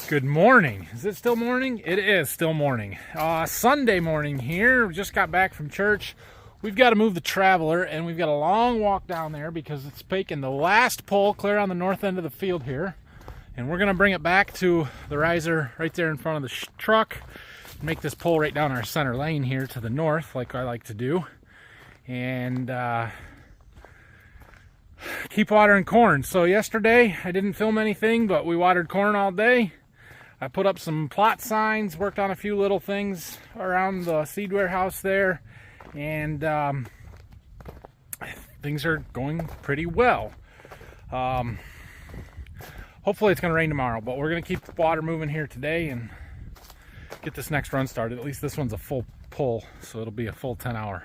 Good morning. Is it still morning? It is still morning. Sunday morning here. We just got back from church. We've got to move the Traveler, and we've got a long walk down there because it's taking the last pole clear on the north end of the field here. And we're going to bring it back to the riser right there in front of the truck. Make this pole right down our center lane here to the north like I like to do. And keep watering corn. So yesterday I didn't film anything, but we watered corn all day. I put up some plot signs, worked on a few little things around the seed warehouse there, and things are going pretty well. Hopefully it's going to rain tomorrow, but we're going to keep the water moving here today and get this next run started. At least this one's a full pull, so it'll be a full 10-hour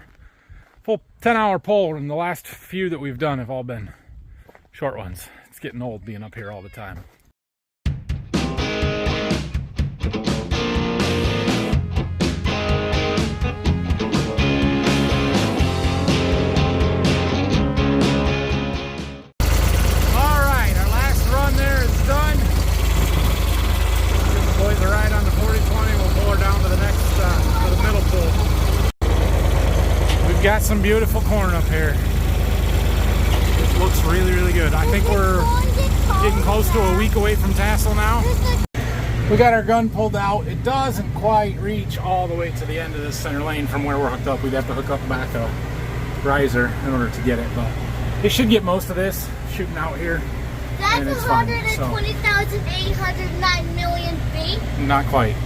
pull, and the last few that we've done have all been short ones. It's getting old being up here all the time. Got some beautiful corn up here. It looks really, really good. I think we're getting close to a week away from tassel now. We got our gun pulled out. It doesn't quite reach all the way to the end of this center lane from where we're hooked up. We'd have to hook up back a riser in order to get it, but it should get most of this shooting out here. That's 120,809 million feet. Not quite.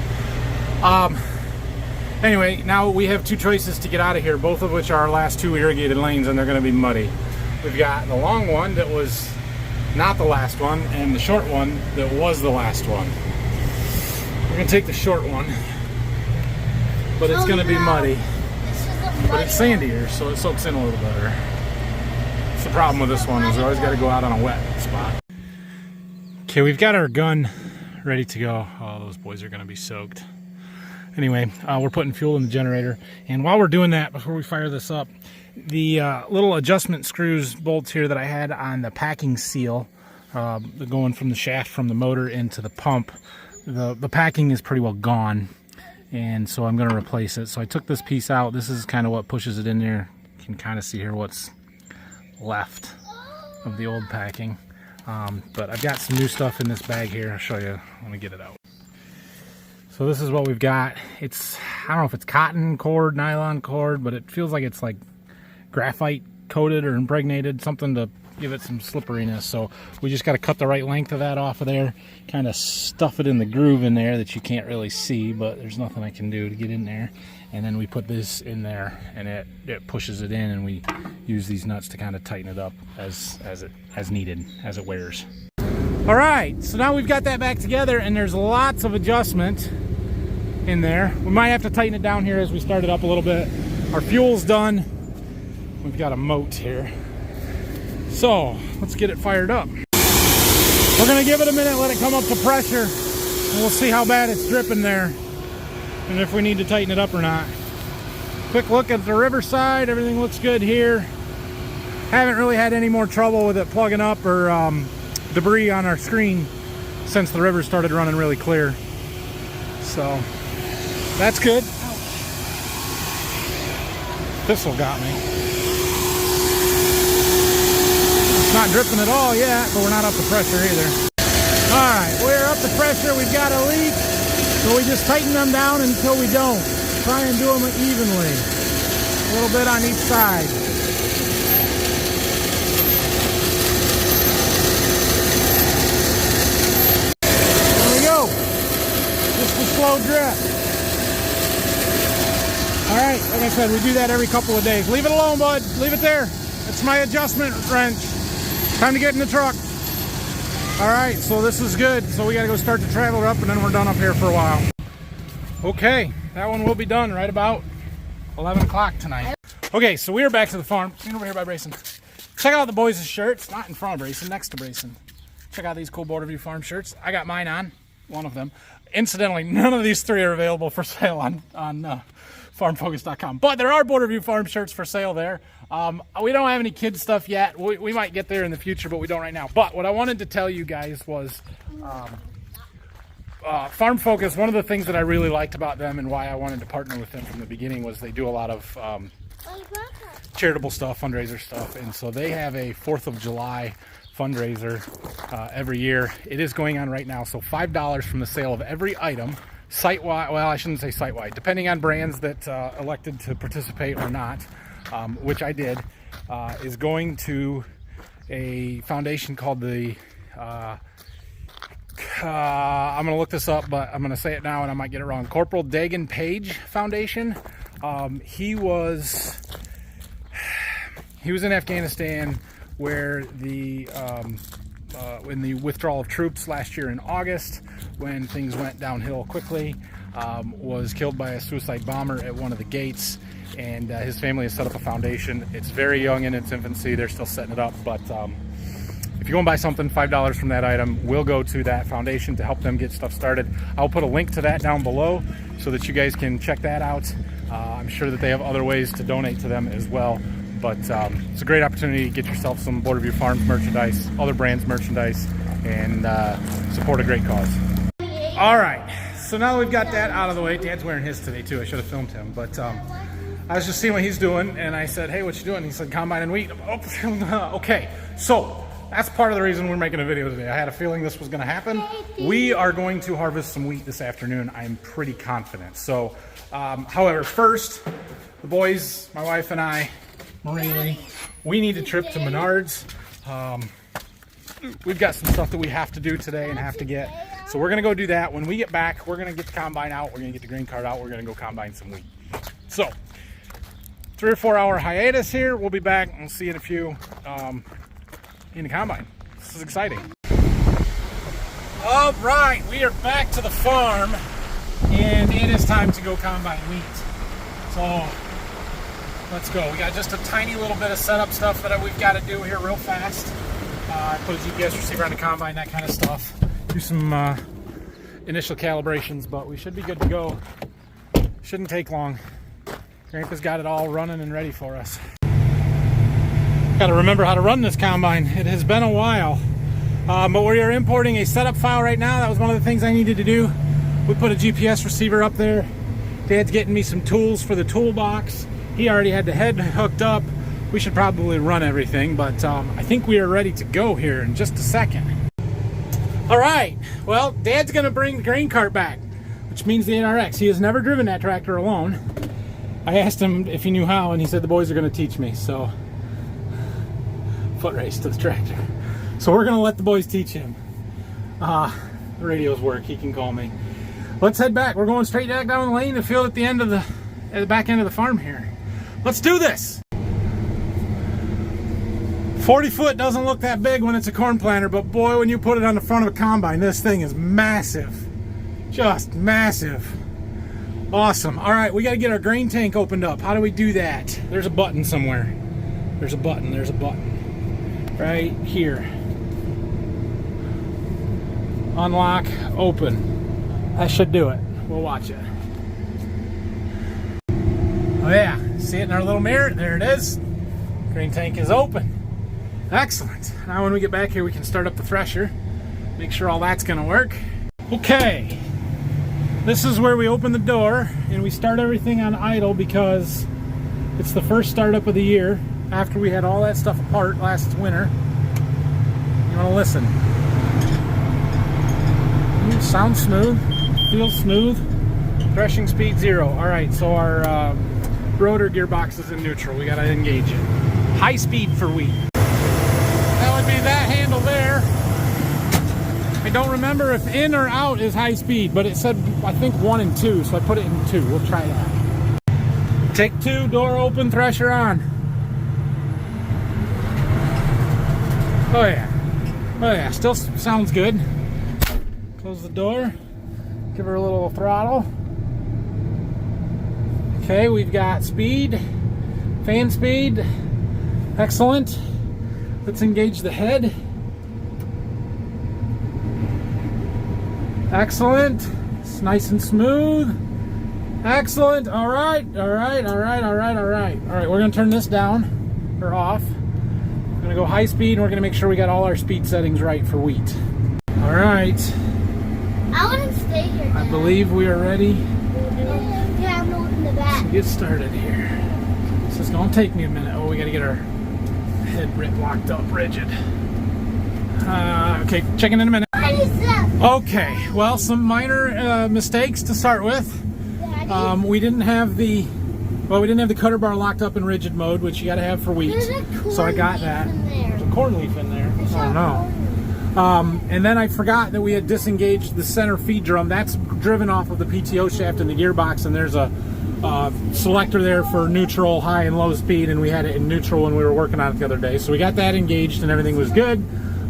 Anyway, now we have two choices to get out of here, both of which are our last two irrigated lanes, and they're going to be muddy. We've got the long one that was not the last one, and the short one that was the last one. We're going to take the short one, but it's going to be muddy. But it's sandier, so it soaks in a little better. It's the problem with this one is we always got to go out on a wet spot. Okay, we've got our gun ready to go. Oh, those boys are going to be soaked. Anyway, we're putting fuel in the generator, and while we're doing that, before we fire this up, the little adjustment screws bolts here that I had on the packing seal, going from the shaft from the motor into the pump, the packing is pretty well gone, and so I'm going to replace it. So I took this piece out. This is kind of what pushes it in there. You can kind of see here what's left of the old packing, but I've got some new stuff in this bag here. I'll show you when we get it out. So this is what we've got. It's, I don't know if it's cotton cord, nylon cord, but it feels like it's like graphite coated or impregnated, something to give it some slipperiness. So we just got to cut the right length of that off of there, kind of stuff it in the groove in there that you can't really see, but there's nothing I can do to get in there. And then we put this in there, and it pushes it in, and we use these nuts to kind of tighten it up as needed, as it wears. All right, so now we've got that back together, and there's lots of adjustment in there. We might have to tighten it down here as we start it up a little bit. Our fuel's done. We've got a moat here. So let's get it fired up. We're gonna give it a minute, let it come up to pressure, and we'll see how bad it's dripping there and if we need to tighten it up or not. Quick look at the riverside. Everything looks good here. Haven't really had any more trouble with it plugging up or debris on our screen since the river started running really clear. So that's good. Thistle got me. It's not dripping at all yet, but we're not up to pressure either. Alright, we're up to pressure. We've got a leak, so we just tighten them down until we don't. Try and do them evenly. A little bit on each side. Slow drip. All right, like I said, we do that every couple of days. Leave it alone, bud. Leave it there. It's my adjustment wrench. Time to get in the truck. All right, so this is good. So we got to go start the Traveler up, and then we're done up here for a while. Okay, that one will be done right about 11 o'clock tonight. Okay, so we are back to the farm. Seen over here by Brayson. Check out the boys' shirts. Not in front of Brayson, next to Brayson. Check out these cool Border View Farm shirts. I got mine on. One of them. Incidentally, none of these three are available for sale on farmfocus.com, but there are Border View Farm shirts for sale there. We don't have any kids stuff yet. We might get there in the future, but we don't right now. But what I wanted to tell you guys was Farm Focus, one of the things that I really liked about them and why I wanted to partner with them from the beginning was they do a lot of charitable stuff, fundraiser stuff, and so they have a 4th of July fundraiser every year. It is going on right now, so $5 from the sale of every item, site-wide, well, I shouldn't say site-wide, depending on brands that elected to participate or not, which I did, is going to a foundation called the I'm going to look this up, but I'm going to say it now and I might get it wrong. Corporal Dagan Page Foundation. He was in Afghanistan where the in the withdrawal of troops last year in August, when things went downhill quickly, was killed by a suicide bomber at one of the gates, and his family has set up a foundation. It's very young in its infancy. They're still setting it up, but if you go and buy something, $5 from that item will go to that foundation to help them get stuff started. I'll put a link to that down below so that you guys can check that out. I'm sure that they have other ways to donate to them as well, but it's a great opportunity to get yourself some Border View Farms merchandise, other brands merchandise, and support a great cause. All right, so now that we've got that out of the way, Dad's wearing his today too. I should have filmed him, but I was just seeing what he's doing, and I said, hey, what you doing? He said, combine and wheat. Oh, okay, so that's part of the reason we're making a video today. I had a feeling this was going to happen. We are going to harvest some wheat this afternoon. I'm pretty confident. So, however, first, the boys, my wife and I, Marie, we need a trip to Menards. We've got some stuff that we have to do today and have to get. So we're going to go do that. When we get back, we're going to get the combine out. We're going to get the green card out. We're going to go combine some wheat. So, 3 or 4 hour hiatus here. We'll be back. We'll see you in a few. In the combine. This is exciting. All right, we are back to the farm, and it is time to go combine wheat. So let's go. We got just a tiny little bit of setup stuff that we've got to do here real fast. Put a GPS receiver on the combine, that kind of stuff. Do some initial calibrations, but we should be good to go. Shouldn't take long. Grandpa's got it all running and ready for us. Got to remember how to run this combine. It has been a while, but we are importing a setup file right now. That was one of the things I needed to do. We put a GPS receiver up there. Dad's getting me some tools for the toolbox. He already had the head hooked up. We should probably run everything, but I think we are ready to go here in just a second. All right, well, Dad's gonna bring the grain cart back, which means the NRX. He has never driven that tractor alone. I asked him if he knew how, and he said the boys are gonna teach me, so foot race to the tractor. So we're gonna let the boys teach him. The radios work, he can call me. Let's head back. We're going straight back down the lane to field at the back end of the farm here. Let's do this. 40 foot doesn't look that big when it's a corn planter, but boy, when you put it on the front of a combine, this thing is massive. Just massive. Awesome. All right, we got to get our grain tank opened up. How do we do that? There's a button somewhere. There's a button. Right here. Unlock, open. That should do it. We'll watch it. Oh yeah, see it in our little mirror? There it is. Grain tank is open. Excellent. Now when we get back here, we can start up the thresher. Make sure all that's gonna work. Okay. This is where we open the door and we start everything on idle because it's the first startup of the year. After we had all that stuff apart last winter. You want to listen. Sounds smooth, feels smooth. Threshing speed 0. All right, so our rotor gearbox is in neutral. We got to engage it. High speed for wheat. That would be that handle there. I don't remember if in or out is high speed, but it said, I think 1 and 2, so I put it in 2. We'll try that. Take 2, door open, thresher on. Oh yeah, still sounds good. Close the door, give her a little throttle. Okay, we've got speed, fan speed, excellent. Let's engage the head. Excellent, it's nice and smooth. Excellent, all right, we're gonna turn this down, or off. We're gonna go high speed and we're gonna make sure we got all our speed settings right for wheat. All right. I want to stay I believe we are ready Yeah, I'm holding the back. to get started here. This is going to take me a minute. Oh, we got to get our head locked up rigid. Okay, checking in a minute. What is that? Okay, well, some minor mistakes to start with. Daddy? We didn't have the cutter bar locked up in rigid mode, which you got to have for wheat. So I got that. There's a corn leaf in there. Oh no. And then I forgot that we had disengaged the center feed drum. That's driven off of the PTO shaft in the gearbox, and there's a selector there for neutral, high, and low speed, and we had it in neutral when we were working on it the other day. So we got that engaged, and everything was good.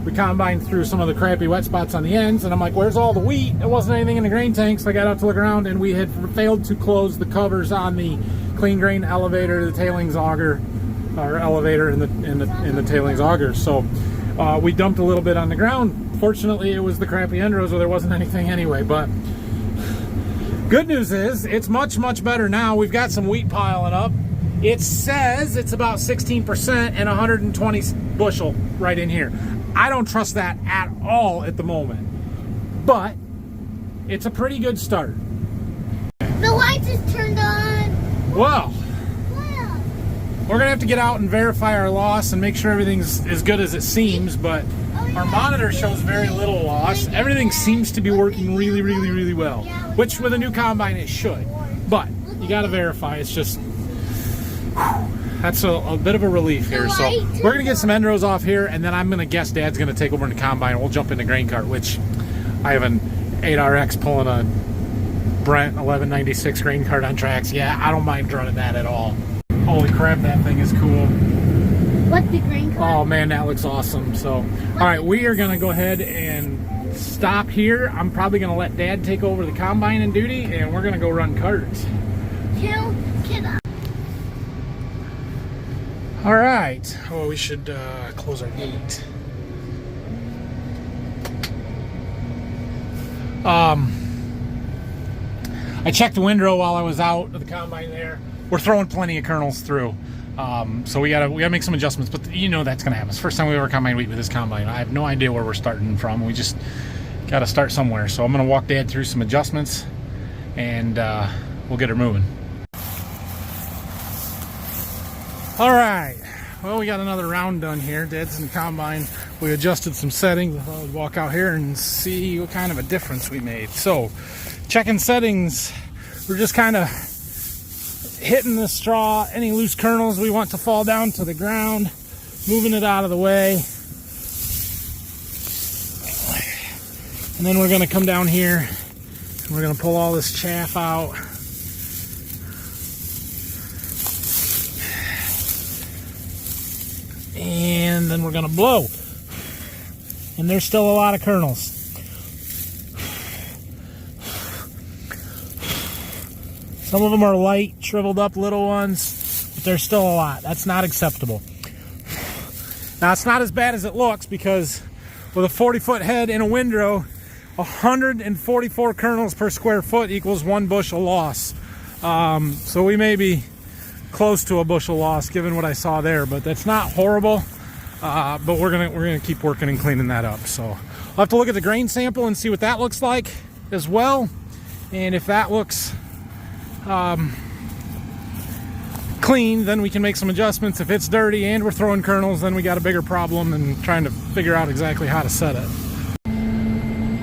We combined through some of the crappy wet spots on the ends, and I'm like, where's all the wheat? There wasn't anything in the grain tank, so I got out to look around, and we had failed to close the covers on the clean grain elevator, the tailings auger, or elevator in the tailings auger. So we dumped a little bit on the ground. Fortunately, it was the crappy end rows, so there wasn't anything anyway. But good news is it's much better now. We've got some wheat piling up. It says it's about 16% and 120 bushel right in here. I don't trust that at all at the moment, but it's a pretty good start. The light just turned on. Well, Wow. we're gonna have to get out and verify our loss and make sure everything's as good as it seems, but our monitor shows very little loss. Everything seems to be working really well, which with a new combine it should, but you gotta verify. It's just, that's a bit of a relief here. So we're gonna get some end rows off here, and then I'm gonna guess Dad's gonna take over in the combine, and we'll jump in the grain cart, which I have an 8RX pulling a Brent 1196 grain cart on tracks. Yeah, I don't mind running that at all. Holy crap, that thing is cool. What, the grain cart? Oh man, that looks awesome. So, all right, we are gonna go ahead and stop here. I'm probably gonna let Dad take over the combine and duty, and we're gonna go run carts. Can I? All right. Oh, we should close our gate. I checked the windrow while I was out of the combine there. We're throwing plenty of kernels through. So we gotta make some adjustments, but you know that's gonna happen. It's the first time we ever combine wheat with this combine. I have no idea where we're starting from. We just gotta start somewhere. So I'm gonna walk Dad through some adjustments, and we'll get her moving. All right, well, we got another round done here. Dad's in the combine. We adjusted some settings. I thought I'd walk out here and see what kind of a difference we made. So, checking settings, we're just kind of hitting the straw, any loose kernels we want to fall down to the ground, moving it out of the way. And then we're gonna come down here and we're gonna pull all this chaff out. And then we're gonna blow. And there's still a lot of kernels. Some of them are light, shriveled up little ones, but there's still a lot. That's not acceptable. Now, it's not as bad as it looks, because with a 40-foot head in a windrow, 144 kernels per square foot equals 1 bushel loss. So we may be close to a bushel loss given what I saw there, but that's not horrible. But we're gonna keep working and cleaning that up. So I'll have to look at the grain sample and see what that looks like as well. And if that looks clean, then we can make some adjustments. If it's dirty and we're throwing kernels, then we got a bigger problem and trying to figure out exactly how to set it.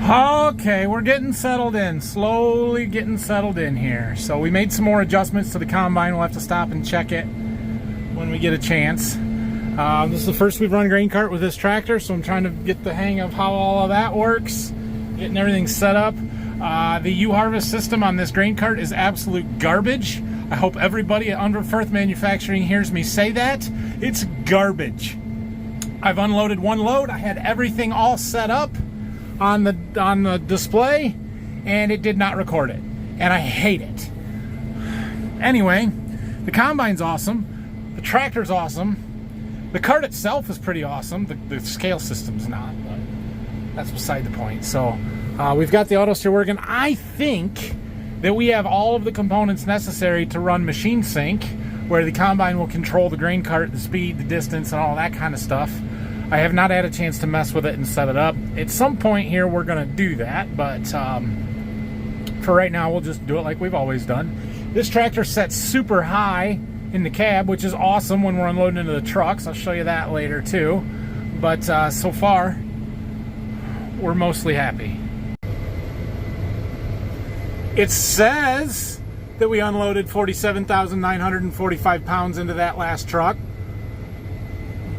Okay, we're getting settled in, slowly getting settled in here. So we made some more adjustments to the combine. We'll have to stop and check it when we get a chance. This is the first we've run grain cart with this tractor, so I'm trying to get the hang of how all of that works, getting everything set up. The U-Harvest system on this grain cart is absolute garbage. I hope everybody at Underfirth Manufacturing hears me say that. It's garbage. I've unloaded one load. I had everything all set up on the display, and it did not record it, and I hate it. Anyway, the combine's awesome. The tractor's awesome. The cart itself is pretty awesome. The scale system's not, but that's beside the point. So we've got the auto steer working. I think that we have all of the components necessary to run machine sync, where the combine will control the grain cart, the speed, the distance, and all that kind of stuff. I have not had a chance to mess with it and set it up. At some point here, we're going to do that, but for right now, we'll just do it like we've always done. This tractor sets super high in the cab, which is awesome when we're unloading into the trucks. I'll show you that later too. But so far, we're mostly happy. It says that we unloaded 47,945 pounds into that last truck,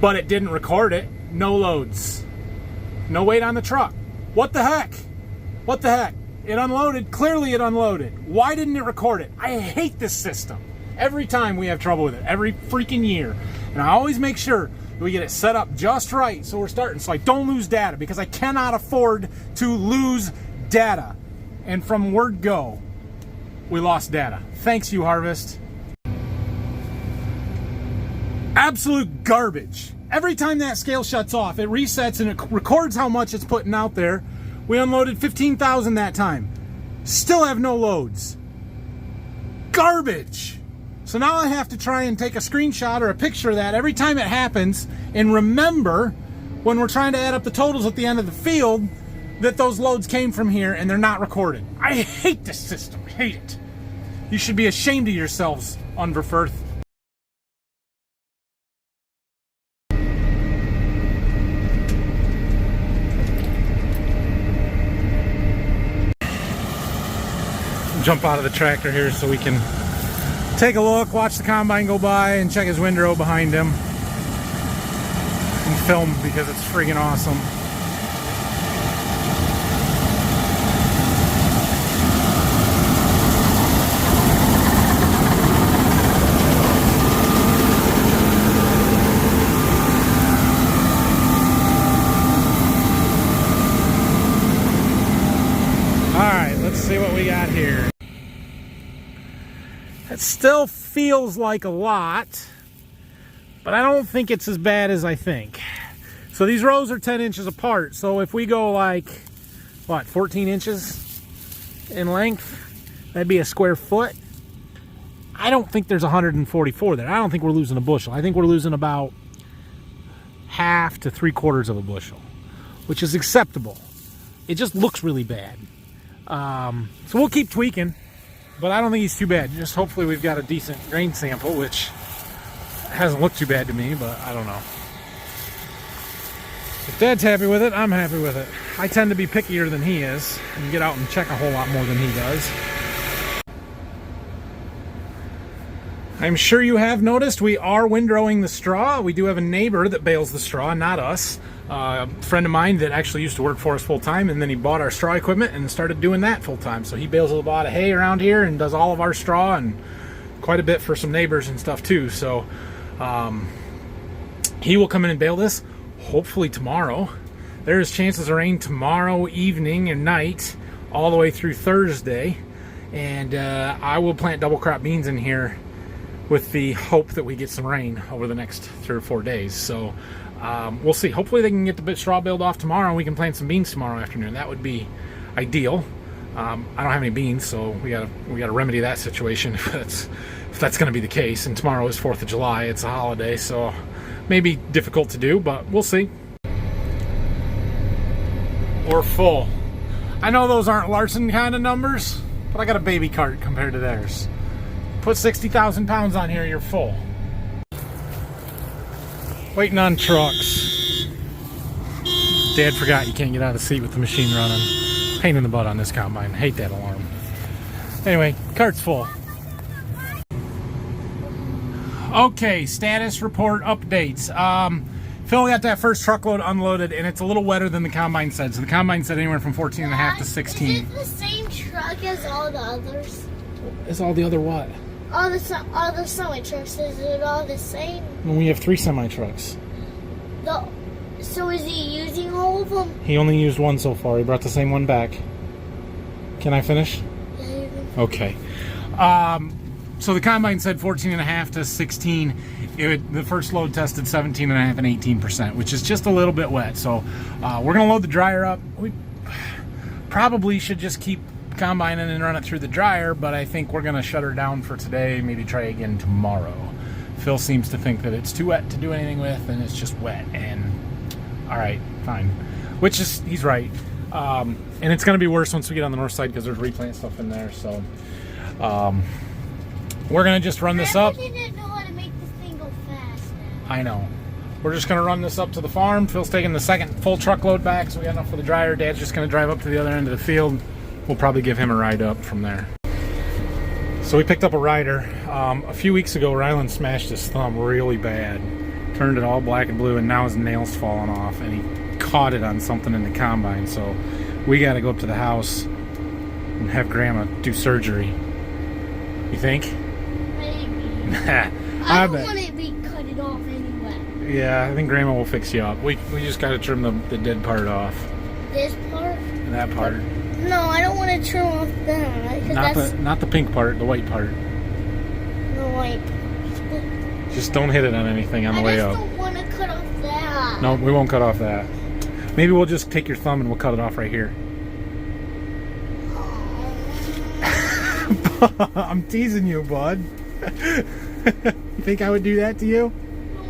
but it didn't record it. No loads. No weight on the truck. What the heck? What the heck? It unloaded. Clearly it unloaded. Why didn't it record it? I hate this system. Every time we have trouble with it. Every freaking year. And I always make sure that we get it set up just right so we're starting. So I don't lose data, because I cannot afford to lose data. And from word go, we lost data. Thanks, you Harvest. Absolute garbage. Every time that scale shuts off, it resets and it records how much it's putting out there. We unloaded 15,000 that time. Still have no loads. Garbage. So now I have to try and take a screenshot or a picture of that every time it happens and remember when we're trying to add up the totals at the end of the field that those loads came from here and they're not recorded. I hate this system. I hate it. You should be ashamed of yourselves, Unverfirth. Jump out of the tractor here so we can take a look, watch the combine go by, and check his windrow behind him and film, because it's friggin' awesome. Alright, let's see what we got here. It still feels like a lot, but I don't think it's as bad as I think. So these rows are 10 inches apart. So if we go like, what, 14 inches in length, that'd be a square foot. I don't think there's 144 there. I don't think we're losing a bushel. I think we're losing about half to 3/4 of a bushel, which is acceptable. It just looks really bad. So we'll keep tweaking. But I don't think he's too bad. Just hopefully we've got a decent grain sample, which hasn't looked too bad to me, but I don't know. If Dad's happy with it, I'm happy with it. I tend to be pickier than he is and get out and check a whole lot more than he does. I'm sure you have noticed we are windrowing the straw. We do have a neighbor that bales the straw, not us. A friend of mine that actually used to work for us full-time, and then he bought our straw equipment and started doing that full-time. So he bales a lot of hay around here and does all of our straw, and quite a bit for some neighbors and stuff too. So he will come in and bale this hopefully tomorrow. There's chances of rain tomorrow evening and night all the way through Thursday, and I will plant double crop beans in here with the hope that we get some rain over the next 3 or 4 days. So we'll see. Hopefully they can get the straw baled off tomorrow and we can plant some beans tomorrow afternoon. That would be ideal. I don't have any beans, so we gotta remedy that situation if that's going to be the case. And tomorrow is 4th of July. It's a holiday, so maybe difficult to do, but we'll see. We're full. I know those aren't Larson kind of numbers, but I got a baby cart compared to theirs. Put 60,000 pounds on here, you're full. Waiting on trucks. Dad forgot you can't get out of the seat with the machine running. Pain in the butt on this combine. Hate that alarm. Anyway, cart's full. Okay, status report updates. Phil got that first truckload unloaded, and it's a little wetter than the combine said. So the combine said anywhere from 14.5 to 16. Is it the same truck as all the others? Is all the other what? All the semi trucks, is it all the same? Well, we have 3 semi trucks. So is he using all of them? He only used one so far. He brought the same one back. Can I finish? Yeah, you can. Okay. So the combine said 14.5 to 16. The first load tested 17.5 and 18%, which is just a little bit wet. So we're going to load the dryer up. We probably should just keep combining and run it through the dryer, but I think we're going to shut her down for today, maybe try again tomorrow. Phil seems to think that it's too wet to do anything with, and it's just wet. And all right, fine. Which is, he's right. And it's going to be worse once we get on the north side because there's replant stuff in there. So we're going to just run this up. I didn't know how to make this thing go fast now. I know. We're just going to run this up to the farm. Phil's taking the second full truckload back, so we got enough for the dryer. Dad's just going to drive up to the other end of the field. We'll probably give him a ride up from there. So we picked up a rider. A few weeks ago, Rylan smashed his thumb really bad. Turned it all black and blue, and now his nail's falling off, and he caught it on something in the combine. So we got to go up to the house and have Grandma do surgery. You think? Maybe. I don't bet. want to be cut it off anyway. Yeah, I think Grandma will fix you up. We just got to trim the dead part off. This part? That part. No, I don't want to trim off that. Not the pink part, the white part. The white part. Just don't hit it on anything on the way up. I just don't want to cut off that. No, we won't cut off that. Maybe we'll just take your thumb and we'll cut it off right here. I'm teasing you, bud. You think I would do that to you? No,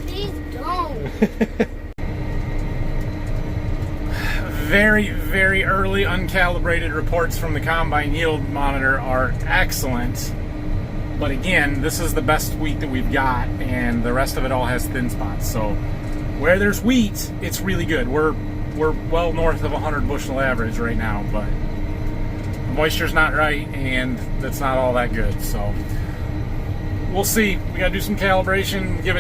please don't. Very, very early uncalibrated reports from the combine yield monitor are excellent. But again, this is the best wheat that we've got, and the rest of it all has thin spots. So where there's wheat, it's really good. We're well north of 100 bushel average right now, but the moisture's not right, and that's not all that good. So we'll see. We gotta do some calibration, give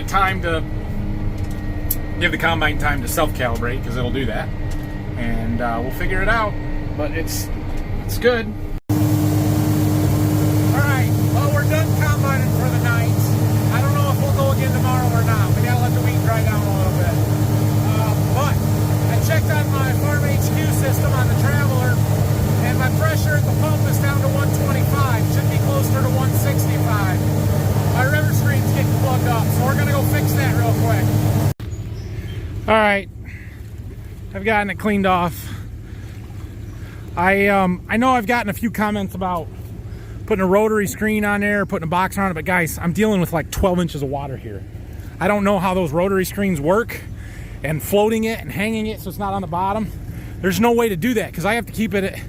the combine time to self-calibrate, because it'll do that. And we'll figure it out, but it's good. All right, well, we're done combining for the night. I don't know if we'll go again tomorrow or not. We gotta let the wheat dry down a little bit. But I checked on my Farm HQ system on the Traveler, and my pressure at the pump is down to 125. Should be closer to 165. My river screen's getting plugged up, so we're gonna go fix that real quick. All right. I've gotten it cleaned off. I know I've gotten a few comments about putting a rotary screen on there, putting a box on it, but guys, I'm dealing with like 12 inches of water here. I don't know how those rotary screens work, and floating it and hanging it so it's not on the bottom. There's no way to do that because I have to keep it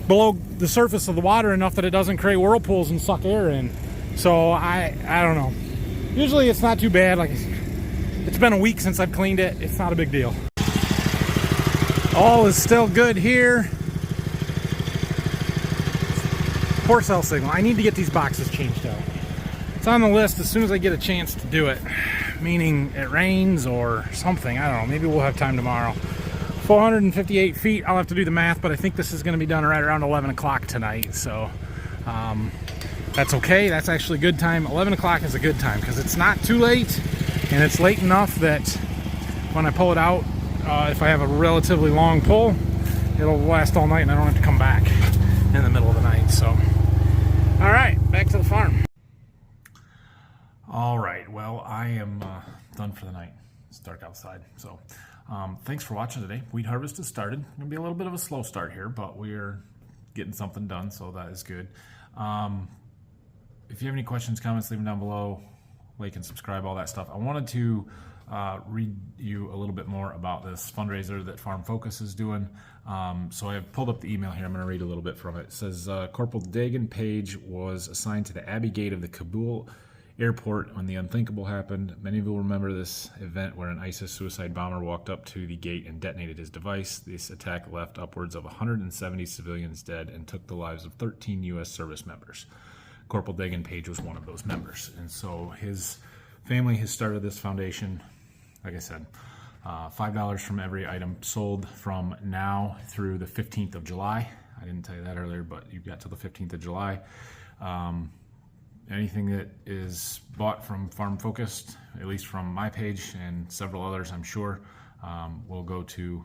below the surface of the water enough that it doesn't create whirlpools and suck air in. So I don't know. Usually it's not too bad. Like, it's been a week since I've cleaned it. It's not a big deal. All is still good here. Poor cell signal. I need to get these boxes changed out. It's on the list as soon as I get a chance to do it. Meaning it rains or something. I don't know. Maybe we'll have time tomorrow. 458 feet. I'll have to do the math, but I think this is going to be done right around 11 o'clock tonight. So that's okay. That's actually a good time. 11 o'clock is a good time because it's not too late, and it's late enough that when I pull it out, if I have a relatively long pull, it'll last all night and I don't have to come back in the middle of the night. So, all right, back to the farm. All right, well, I am done for the night. It's dark outside. So, thanks for watching today. Wheat harvest has started. It's going to be a little bit of a slow start here, but we're getting something done, so that is good. If you have any questions, comments, leave them down below. Like and subscribe, all that stuff. I wanted to read you a little bit more about this fundraiser that Farm Focus is doing. So I have pulled up the email here. I'm going to read a little bit from it. It says, Corporal Dagan Page was assigned to the Abbey Gate of the Kabul airport when the unthinkable happened. Many of you will remember this event where an ISIS suicide bomber walked up to the gate and detonated his device. This attack left upwards of 170 civilians dead and took the lives of 13 U.S. service members. Corporal Dagan Page was one of those members. And so his family has started this foundation. Like I said, $5 from every item sold from now through the 15th of July. I didn't tell you that earlier, but you've got till the 15th of July. Anything that is bought from Farm Focused, at least from my page and several others, I'm sure, will go to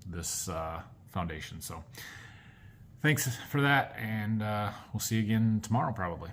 this foundation. So thanks for that, and we'll see you again tomorrow probably.